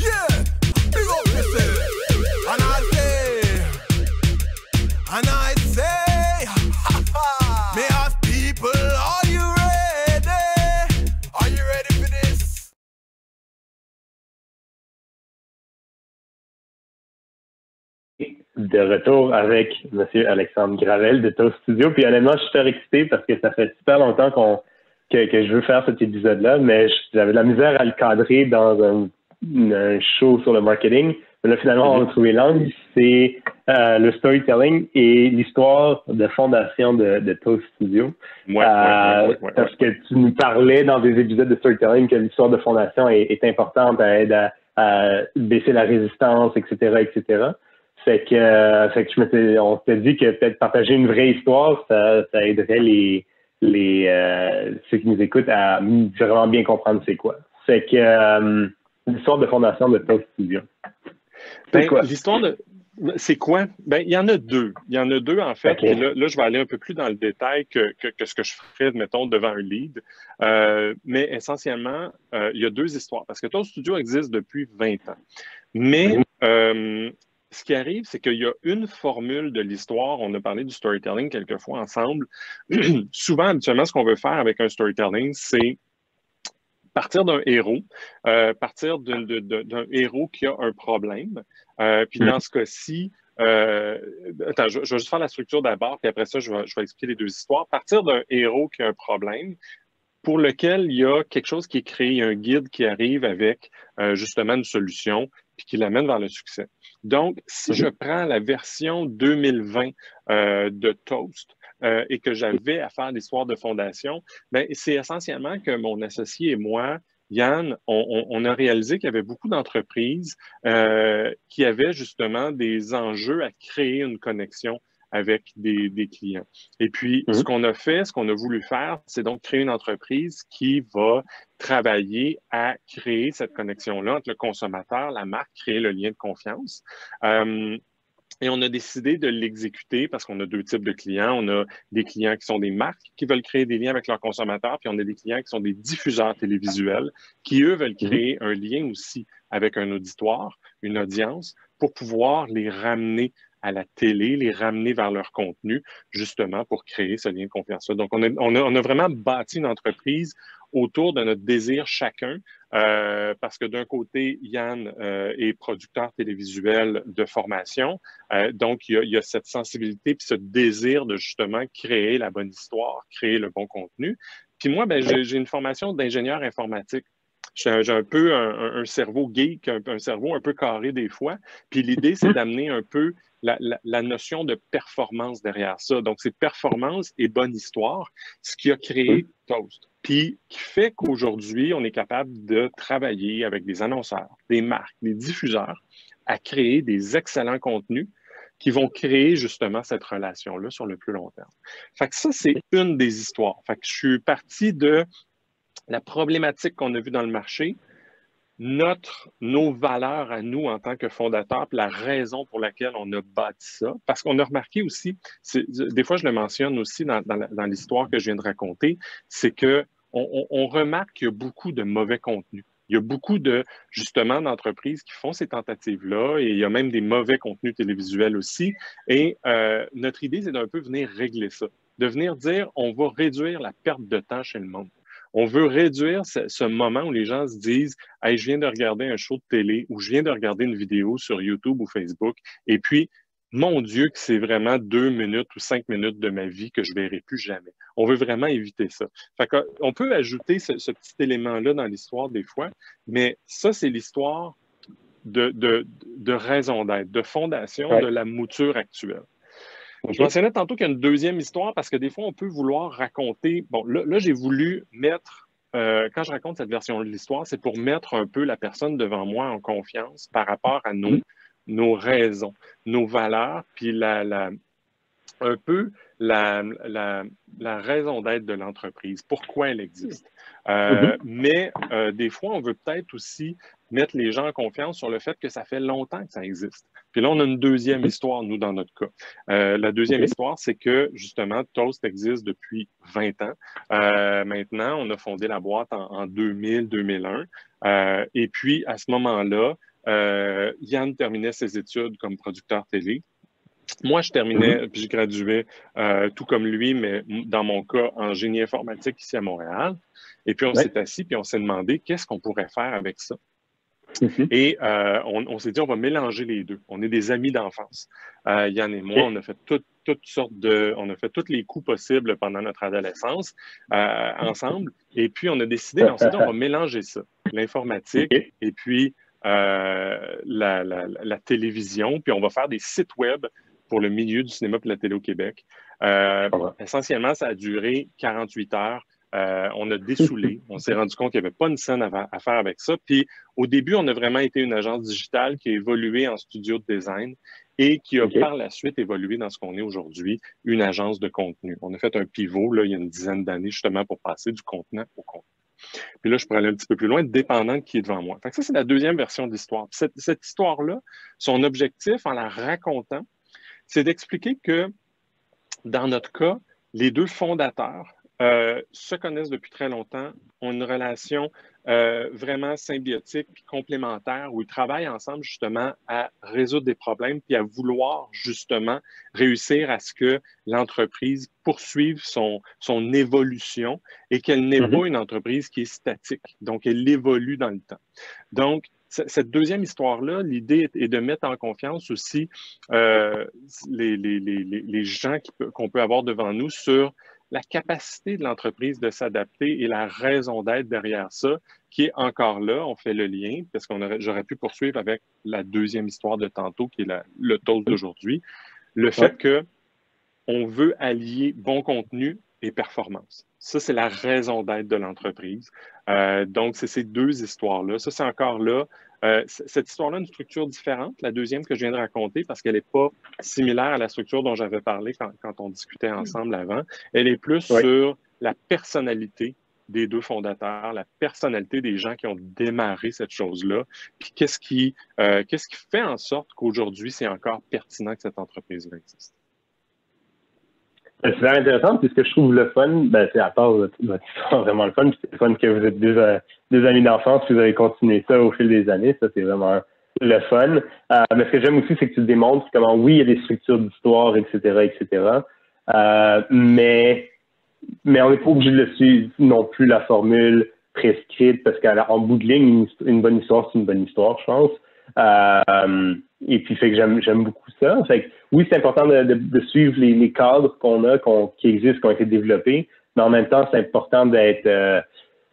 Yeah, big up yourself. And I say, may I ask people, are you ready? Are you ready for this? De retour avec M. Alexandre Gravel de Toast Studio. Puis honnêtement, je suis super excité parce que ça fait super longtemps que je veux faire cet épisode-là, mais j'avais de la misère à le cadrer dans un show sur le marketing. Mais là, finalement, on a trouvé l'angle. C'est le storytelling et l'histoire de fondation de Toast Studio. Parce que tu nous parlais dans des épisodes de storytelling que l'histoire de fondation est importante, elle aide à baisser la résistance, etc., etc. Fait que on s'était dit que peut-être partager une vraie histoire, ça aiderait ceux qui nous écoutent à vraiment bien comprendre c'est quoi. Fait que l'histoire de fondation de Toast Studio. L'histoire de c'est quoi? Ben, il y en a deux. Il y en a deux, en fait. Okay. Et là, je vais aller un peu plus dans le détail que ce que je ferais, mettons, devant un lead. Mais essentiellement, il y a deux histoires. Parce que Toast Studio existe depuis 20 ans. Mais ce qui arrive, c'est qu'il y a une formule de l'histoire. On a parlé du storytelling quelques fois ensemble. Souvent, habituellement, ce qu'on veut faire avec un storytelling, c'est partir d'un héros, partir d'un héros qui a un problème. Puis dans ce cas-ci, attends, je vais juste faire la structure d'abord, puis après ça, je vais expliquer les deux histoires. Partir d'un héros qui a un problème, pour lequel il y a quelque chose qui est créé, un guide qui arrive avec justement une solution, puis qui l'amène vers le succès. Donc, si je prends la version 2020 de Toast et que j'avais à faire l'histoire de fondation, ben, c'est essentiellement que mon associé et moi, Yann, on a réalisé qu'il y avait beaucoup d'entreprises qui avaient justement des enjeux à créer une connexion avec des clients. Et puis, ce qu'on a fait, ce qu'on a voulu faire, c'est donc créer une entreprise qui va travailler à créer cette connexion-là entre le consommateur, la marque, créer le lien de confiance. Et on a décidé de l'exécuter parce qu'on a deux types de clients. On a des clients qui sont des marques qui veulent créer des liens avec leurs consommateurs, puis on a des clients qui sont des diffuseurs télévisuels qui, eux, veulent créer un lien aussi avec un auditoire, une audience, pour pouvoir les ramener à la télé, les ramener vers leur contenu, justement pour créer ce lien de confiance-là. Donc, on a vraiment bâti une entreprise autour de notre désir chacun, parce que d'un côté, Yann est producteur télévisuel de formation, donc il y a cette sensibilité puis ce désir de justement créer la bonne histoire, créer le bon contenu. Puis moi, ben, j'ai une formation d'ingénieur informatique. J'ai un peu un cerveau geek, un cerveau un peu carré des fois. Puis l'idée, c'est d'amener un peu la notion de performance derrière ça. Donc, c'est performance et bonne histoire, ce qui a créé Toast. Puis qui fait qu'aujourd'hui, on est capable de travailler avec des annonceurs, des marques, des diffuseurs à créer des excellents contenus qui vont créer justement cette relation-là sur le plus long terme. Fait que ça, c'est une des histoires. Fait que je suis parti de la problématique qu'on a vue dans le marché, nos valeurs à nous en tant que fondateurs, puis la raison pour laquelle on a bâti ça. Parce qu'on a remarqué aussi, des fois je le mentionne aussi dans l'histoire que je viens de raconter, c'est que on remarque qu'il y a beaucoup de mauvais contenu. Il y a beaucoup justement, d'entreprises qui font ces tentatives-là et il y a même des mauvais contenus télévisuels aussi. Et notre idée, c'est d'un peu venir régler ça, de venir dire, on va réduire la perte de temps chez le monde. On veut réduire ce moment où les gens se disent « Hey, je viens de regarder un show de télé ou je viens de regarder une vidéo sur YouTube ou Facebook et puis, mon Dieu, que c'est vraiment 2 minutes ou 5 minutes de ma vie que je ne verrai plus jamais. » On veut vraiment éviter ça. Fait qu'on peut ajouter ce petit élément-là dans l'histoire des fois, mais ça, c'est l'histoire de raison d'être, de fondation de la mouture actuelle. Je mentionnais tantôt qu'il y a une deuxième histoire parce que des fois, on peut vouloir raconter... Bon, là j'ai voulu mettre... quand je raconte cette version de l'histoire, c'est pour mettre un peu la personne devant moi en confiance par rapport à nos raisons, nos valeurs, puis un peu la raison d'être de l'entreprise, pourquoi elle existe. Mais des fois, on veut peut-être aussi mettre les gens en confiance sur le fait que ça fait longtemps que ça existe. Puis là, on a une deuxième histoire, nous, dans notre cas. La deuxième histoire, c'est que, justement, Toast existe depuis 20 ans. Maintenant, on a fondé la boîte en 2000-2001. Et puis, à ce moment-là, Yann terminait ses études comme producteur télé. Moi, je terminais, puis je graduais tout comme lui, mais dans mon cas, en génie informatique ici à Montréal. Et puis, on s'est assis, puis on s'est demandé qu'est-ce qu'on pourrait faire avec ça. Et on s'est dit, on va mélanger les deux. On est des amis d'enfance. Yann et moi, on a fait on a fait tous les coups possibles pendant notre adolescence ensemble. Et puis, on a décidé, on s'est dit, on va mélanger ça. L'informatique et puis la télévision. Puis, on va faire des sites web pour le milieu du cinéma et de la télé au Québec. Essentiellement, ça a duré 48 heures. On a dessoulé. On s'est rendu compte qu'il n'y avait pas une scène à faire avec ça. Puis, au début, on a vraiment été une agence digitale qui a évolué en studio de design et qui a par la suite évolué dans ce qu'on est aujourd'hui, une agence de contenu. On a fait un pivot là, il y a une dizaine d'années justement pour passer du contenant au contenu. Puis là, je pourrais aller un petit peu plus loin, dépendant de qui est devant moi. Fait que ça, c'est la deuxième version de l'histoire. Cette histoire-là, son objectif en la racontant, c'est d'expliquer que, dans notre cas, les deux fondateurs se connaissent depuis très longtemps, ont une relation vraiment symbiotique puis complémentaire où ils travaillent ensemble justement à résoudre des problèmes puis à vouloir justement réussir à ce que l'entreprise poursuive son évolution et qu'elle n'ait pas une entreprise qui est statique. Donc, elle évolue dans le temps. Donc, cette deuxième histoire-là, l'idée est de mettre en confiance aussi les gens qu'on peut avoir devant nous sur la capacité de l'entreprise de s'adapter et la raison d'être derrière ça, qui est encore là. On fait le lien, parce que j'aurais pu poursuivre avec la deuxième histoire de tantôt, qui est le toast d'aujourd'hui. Le fait qu'on veut allier bon contenu et performance. Ça, c'est la raison d'être de l'entreprise. Donc, c'est ces deux histoires-là. Ça, c'est encore là. Cette histoire-là a une structure différente, la deuxième que je viens de raconter, parce qu'elle n'est pas similaire à la structure dont j'avais parlé quand on discutait ensemble avant. Elle est plus sur la personnalité des deux fondateurs, la personnalité des gens qui ont démarré cette chose-là, puis qu'est-ce qui fait en sorte qu'aujourd'hui, c'est encore pertinent que cette entreprise-là existe. C'est super intéressant, puis ce que je trouve le fun, c'est à part votre histoire vraiment le fun, puis c'est le fun que vous êtes deux amis d'enfance, puis vous avez continué ça au fil des années, ça c'est vraiment le fun. Mais ce que j'aime aussi, c'est que tu démontres comment, oui, il y a des structures d'histoire, etc., mais on n'est pas obligé de suivre non plus la formule prescrite, parce qu'en bout de ligne, une bonne histoire, c'est une bonne histoire, je pense. Et puis, fait que j'aime beaucoup ça. Fait que, oui, c'est important de suivre les cadres qui existent, qui ont été développés, mais en même temps, c'est important d'être,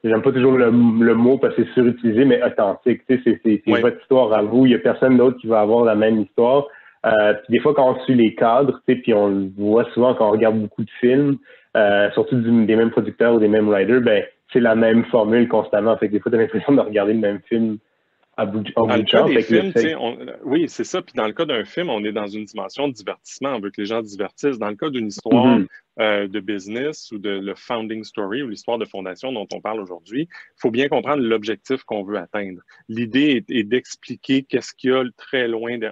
j'aime pas toujours le mot parce que c'est surutilisé, mais authentique. Tu sais, c'est votre histoire à vous. Il y a personne d'autre qui va avoir la même histoire. Puis des fois, quand on suit les cadres, tu sais, puis on le voit souvent quand on regarde beaucoup de films, surtout des mêmes producteurs ou des mêmes writers, c'est la même formule constamment. Fait que des fois, tu as l'impression de regarder le même film dans le cas des films, oui, c'est ça. Puis dans le cas d'un film, on est dans une dimension de divertissement. On veut que les gens se divertissent. Dans le cas d'une histoire de business ou de le founding story ou l'histoire de fondation dont on parle aujourd'hui, il faut bien comprendre l'objectif qu'on veut atteindre. L'idée est d'expliquer qu'est-ce qu'il y a très loin de...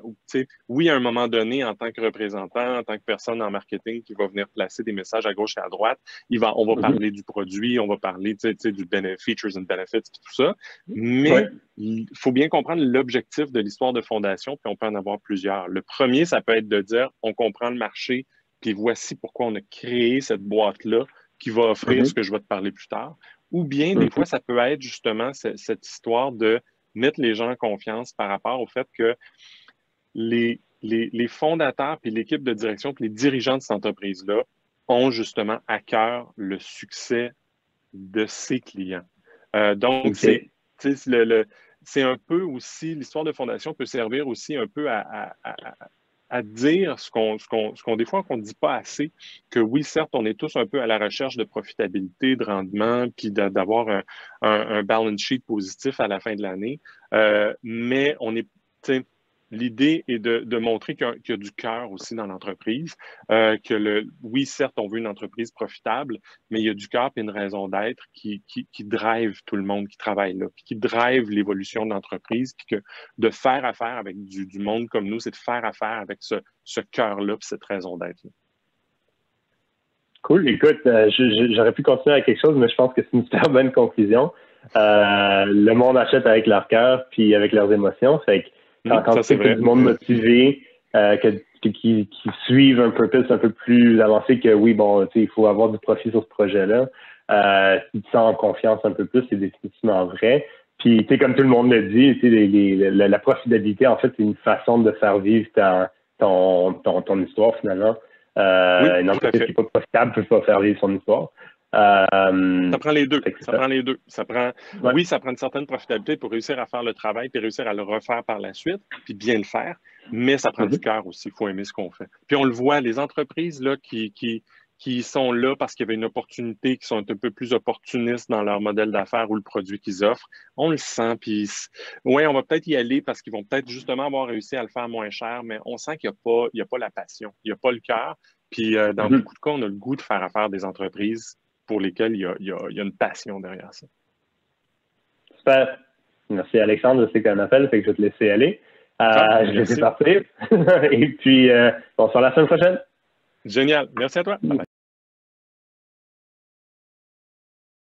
Oui, à un moment donné, en tant que représentant, en tant que personne en marketing qui va venir placer des messages à gauche et à droite, on va parler du produit, on va parler du features and benefits, tout ça. Mais il faut bien comprendre l'objectif de l'histoire de fondation, puis on peut en avoir plusieurs. Le premier, ça peut être de dire, on comprend le marché, puis voici pourquoi on a créé cette boîte-là qui va offrir ce que je vais te parler plus tard. Ou bien, des fois, ça peut être justement cette histoire de mettre les gens en confiance par rapport au fait que les fondateurs, puis l'équipe de direction, puis les dirigeants de cette entreprise-là ont justement à cœur le succès de ses clients. Donc, c'est un peu aussi, l'histoire de fondation peut servir aussi un peu à dire ce qu'on des fois qu'on ne dit pas assez, que oui, certes, on est tous un peu à la recherche de profitabilité, de rendement, puis d'avoir un balance sheet positif à la fin de l'année, mais on est, l'idée est de montrer qu'il y a du cœur aussi dans l'entreprise, oui, certes, on veut une entreprise profitable, mais il y a du cœur et une raison d'être qui drive tout le monde qui travaille là, puis qui drive l'évolution de l'entreprise, puis que de faire affaire avec du monde comme nous, c'est de faire affaire avec ce cœur-là puis cette raison d'être-là. Cool. Écoute, j'aurais pu continuer avec quelque chose, mais je pense que c'est une super bonne conclusion. Le monde achète avec leur cœur puis avec leurs émotions. Fait que quand tu du monde motivé, qui suivent un purpose un peu plus avancé que oui, bon, il faut avoir du profit sur ce projet-là. Si tu sens en confiance un peu plus, c'est définitivement vrai. Puis, comme tout le monde le dit, la profitabilité, en fait, c'est une façon de faire vivre ton histoire, finalement. Une entreprise qui n'est pas profitable ne peut pas faire vivre son histoire. Ça prend les deux. Ça prend les deux. Oui, ça prend une certaine profitabilité pour réussir à faire le travail puis réussir à le refaire par la suite puis bien le faire. Mais ça prend du cœur aussi. Il faut aimer ce qu'on fait. Puis on le voit, les entreprises là, qui sont là parce qu'il y avait une opportunité, qui sont un peu plus opportunistes dans leur modèle d'affaires ou le produit qu'ils offrent, on le sent. Puis, oui, on va peut-être y aller parce qu'ils vont peut-être justement avoir réussi à le faire moins cher, mais on sent qu'il n'y a pas la passion, il n'y a pas le cœur. Puis, dans beaucoup de cas, on a le goût de faire affaire des entreprises pour lesquelles il y a une passion derrière ça. Super. Merci, Alexandre. Je sais qu'on appelle, fait que je vais te laisser aller. Je vais laisser partir. Et puis, on se voit la semaine prochaine. Génial. Merci à toi. Bye bye.